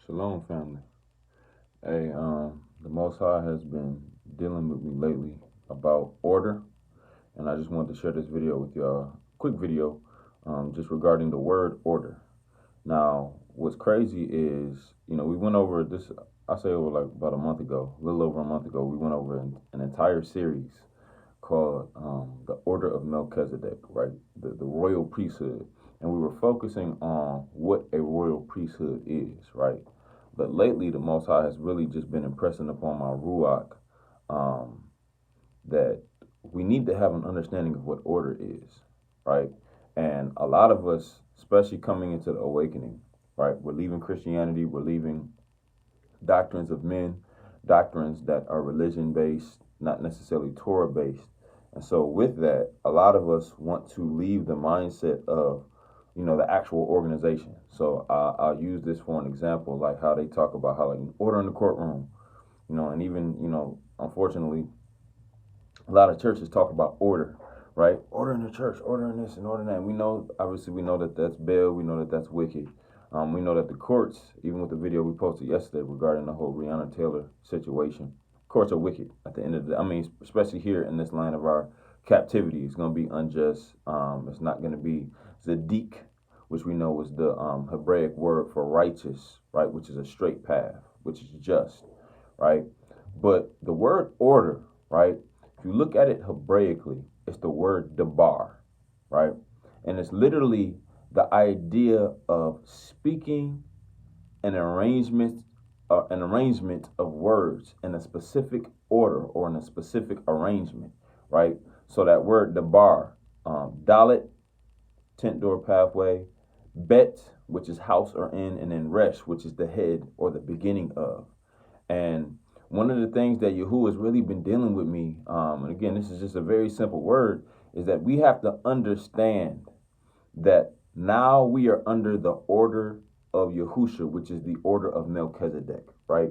Shalom, family. Hey, the Most High has been dealing with me lately about order, and I just wanted to share this video with y'all. Quick video, just regarding the word order. Now, what's crazy is, we went over this. I say over like about a month ago, a little over a month ago. We went over an entire series called the Order of Melchizedek, right? The royal priesthood, and we were focusing on what a royal priesthood is, right? But lately, the Most High has really just been impressing upon my ruach um, that we need to have an understanding of what order is, right? And a lot of us, especially coming into the awakening, right? We're leaving Christianity, we're leaving doctrines of men, doctrines that are religion based, not necessarily Torah based. And so, with that, a lot of us want to leave the mindset of, the actual organization. So, I'll use this for an example, like how they talk about how, like, order in the courtroom, and even, unfortunately, a lot of churches talk about order, right? Order in the church, order in this and order in that. And we know, obviously, we know that that's Baal. We know that that's wicked. We know that the courts, even with the video we posted yesterday regarding the whole Breonna Taylor situation, courts are wicked at the end of the day. I mean, especially here in this land of our captivity, it's going to be unjust. It's not going to be Zadik, which we know is the Hebraic word for righteous, right? Which is a straight path, which is just, right? But the word order, right? If you look at it Hebraically, it's the word debar, right? And it's literally the idea of speaking an arrangement of words in a specific order or in a specific arrangement, right? So that word debar, dalit, tent door pathway, bet, which is house or inn, and then resh, which is the head or the beginning of. And one of the things that Yahuah has really been dealing with me, and again, this is just a very simple word, is that we have to understand that now we are under the order of Yahusha, which is the order of Melchizedek, right?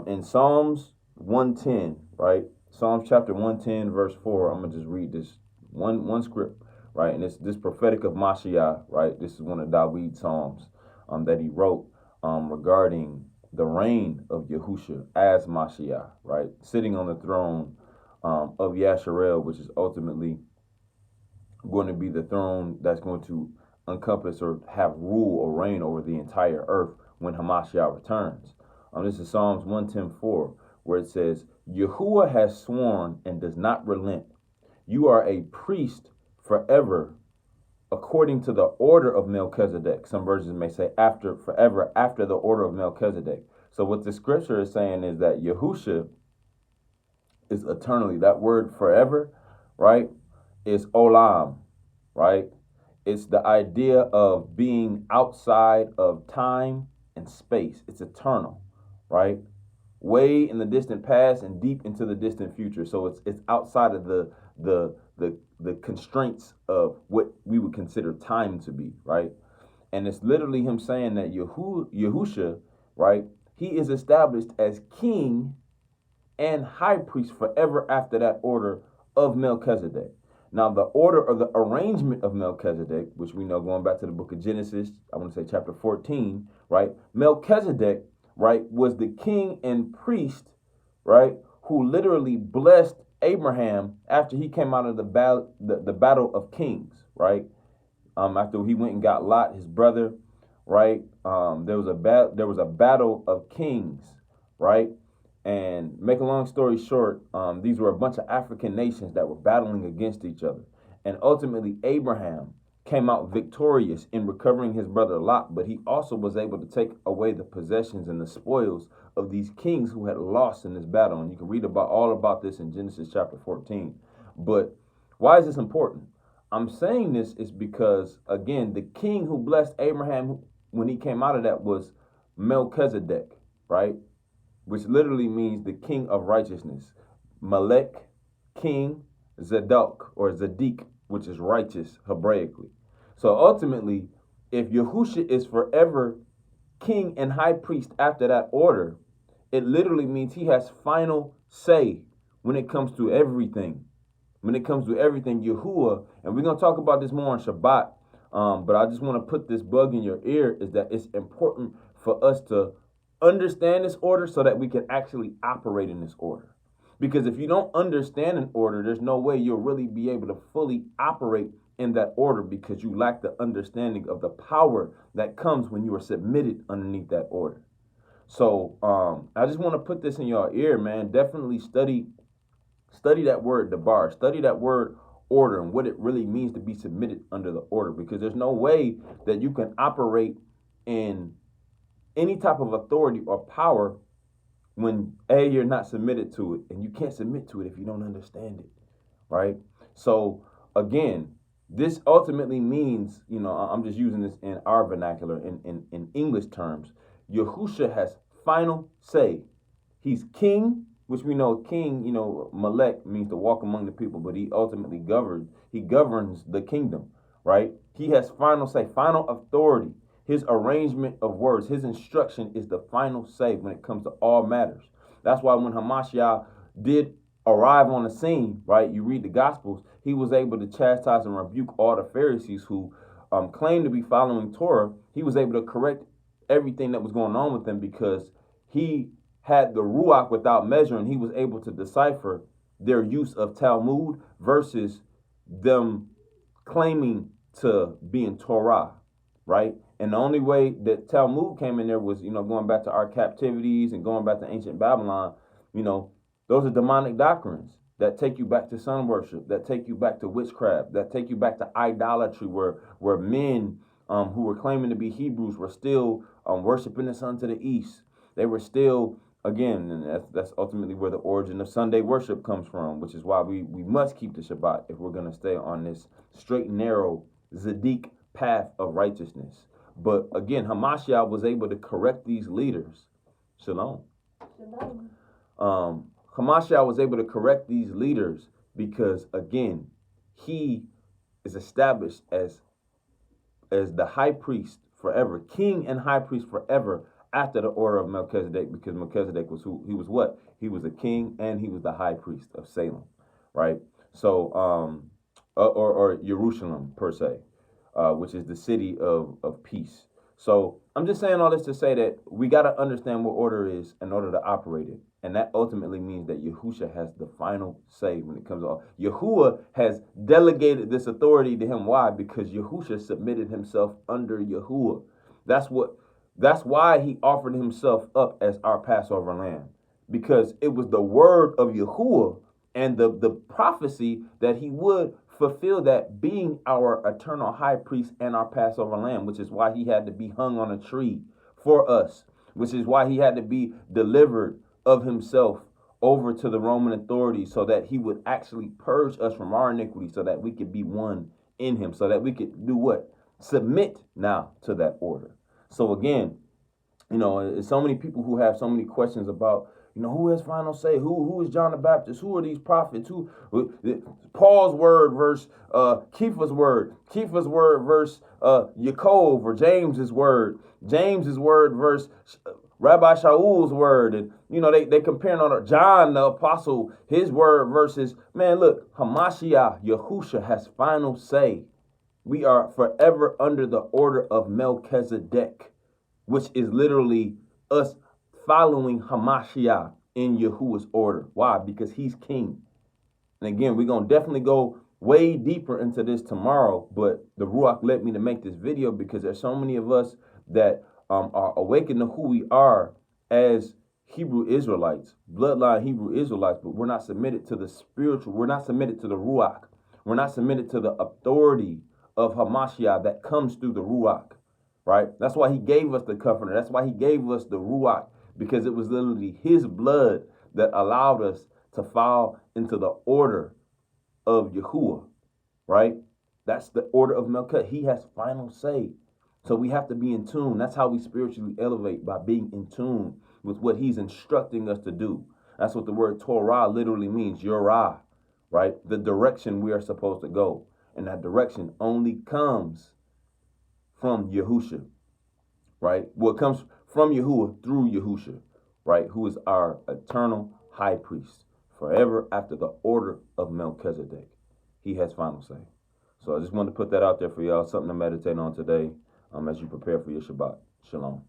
In Psalms 110, right? Psalms chapter 110, verse 4, I'm going to just read this one script, right? And it's this prophetic of Mashiach, right? This is one of David's Psalms that he wrote regarding the reign of Yahusha as Mashiach, right? Sitting on the throne of Yasharel, which is ultimately going to be the throne that's going to encompass or have rule or reign over the entire earth when Hamashiach returns. This is Psalms 110:4, where it says, Yahuah has sworn and does not relent. You are a priest forever according to the order of Melchizedek. Some versions may say forever after the order of Melchizedek. So what the scripture is saying is that Yahusha is eternally. That word forever, right, is olam, right? It's the idea of being outside of time and space. It's eternal, right? Way in the distant past and deep into the distant future. So it's outside of the constraints of what we would consider time to be, right? And it's literally him saying that Yahusha, right, he is established as king and high priest forever after that order of Melchizedek. Now, the order or the arrangement of Melchizedek, which we know going back to the book of Genesis, I want to say chapter 14, right? Melchizedek, right, was the king and priest, right, who literally blessed Abraham after he came out of the battle of kings, right? After he went and got Lot, his brother, right? There was a battle of kings, right? And make a long story short, these were a bunch of African nations that were battling against each other. And ultimately, Abraham came out victorious in recovering his brother Lot, but he also was able to take away the possessions and the spoils of these kings who had lost in this battle. And you can read all about this in Genesis chapter 14. But why is this important? I'm saying this is because, again, the king who blessed Abraham when he came out of that was Melchizedek, right? Which literally means the king of righteousness. Melech, king, Zadok, or Zadik, which is righteous Hebraically. So ultimately, if Yahusha is forever king and high priest after that order, it literally means he has final say when it comes to everything. When it comes to everything, Yahuah, and we're going to talk about this more on Shabbat, But I just want to put this bug in your ear is that it's important for us to understand this order so that we can actually operate in this order. Because if you don't understand an order, there's no way you'll really be able to fully operate in that order because you lack the understanding of the power that comes when you are submitted underneath that order. So I just want to put this in your ear, man. Definitely study that word, debar. Study that word order and what it really means to be submitted under the order, because there's no way that you can operate in any type of authority or power when you're not submitted to it, and you can't submit to it if you don't understand it, right? So again, this ultimately means, I'm just using this in our vernacular, in English terms. Yahusha has final say. He's king, which we know king, Melech means to walk among the people, but he ultimately governs the kingdom, right? He has final say, final authority. His arrangement of words, his instruction is the final say when it comes to all matters. That's why when Hamashiach did arrive on the scene, right, you read the Gospels, he was able to chastise and rebuke all the Pharisees who claimed to be following Torah. He was able to correct everything that was going on with them because he had the Ruach without measure, and he was able to decipher their use of Talmud versus them claiming to be in Torah, right? And the only way that Talmud came in there was, going back to our captivities and going back to ancient Babylon. Those are demonic doctrines that take you back to sun worship, that take you back to witchcraft, that take you back to idolatry, where men who were claiming to be Hebrews were still worshiping the sun to the east. They were still, again, and that's ultimately where the origin of Sunday worship comes from, which is why we must keep the Shabbat if we're going to stay on this straight and narrow Zedek path of righteousness. But again, Hamashiach was able to correct these leaders. Shalom. Hamashiach was able to correct these leaders because, again, he is established as the high priest forever, king and high priest forever after the order of Melchizedek, because Melchizedek was who? He was what? He was a king and he was the high priest of Salem, right? So, or Jerusalem per se, which is the city of peace. So I'm just saying all this to say that we got to understand what order is in order to operate it. And that ultimately means that Yahusha has the final say when it comes to Yahuah has delegated this authority to him. Why? Because Yahusha submitted himself under Yahuah. That's why he offered himself up as our Passover lamb. Because it was the word of Yahuah and the prophecy that he would fulfill that, being our eternal high priest and our Passover lamb, which is why he had to be hung on a tree for us, which is why he had to be delivered of himself over to the Roman authorities so that he would actually purge us from our iniquity so that we could be one in him, so that we could do what? Submit now to that order. So again, so many people who have so many questions about, who has final say? Who is John the Baptist? Who are these prophets? Who Paul's word versus Kepha's word versus Yaakov or James's word versus Rabbi Shaul's word, and they comparing on John the apostle, his word versus, man, look, Hamashiach, Yahusha has final say. We are forever under the order of Melchizedek, which is literally us following Hamashiach in Yahuwah's order. Why? Because he's king. And again, we're going to definitely go way deeper into this tomorrow, but the Ruach led me to make this video because there's so many of us that are awakened to who we are as Hebrew Israelites, bloodline Hebrew Israelites, but we're not submitted to the spiritual. We're not submitted to the Ruach. We're not submitted to the authority of Hamashiach that comes through the Ruach, right? That's why he gave us the comforter. That's why he gave us the Ruach, because it was literally his blood that allowed us to fall into the order of Yahuah, right? That's the order of Melchizedek. He has final say. So we have to be in tune. That's how we spiritually elevate, by being in tune with what he's instructing us to do. That's what the word Torah literally means, Yorah, right? The direction we are supposed to go. And that direction only comes from Yahusha, right? Well, it comes from Yahuah through Yahusha, right? Who is our eternal high priest forever after the order of Melchizedek. He has final say. So I just wanted to put that out there for y'all, something to meditate on today as you prepare for your Shabbat. Shalom.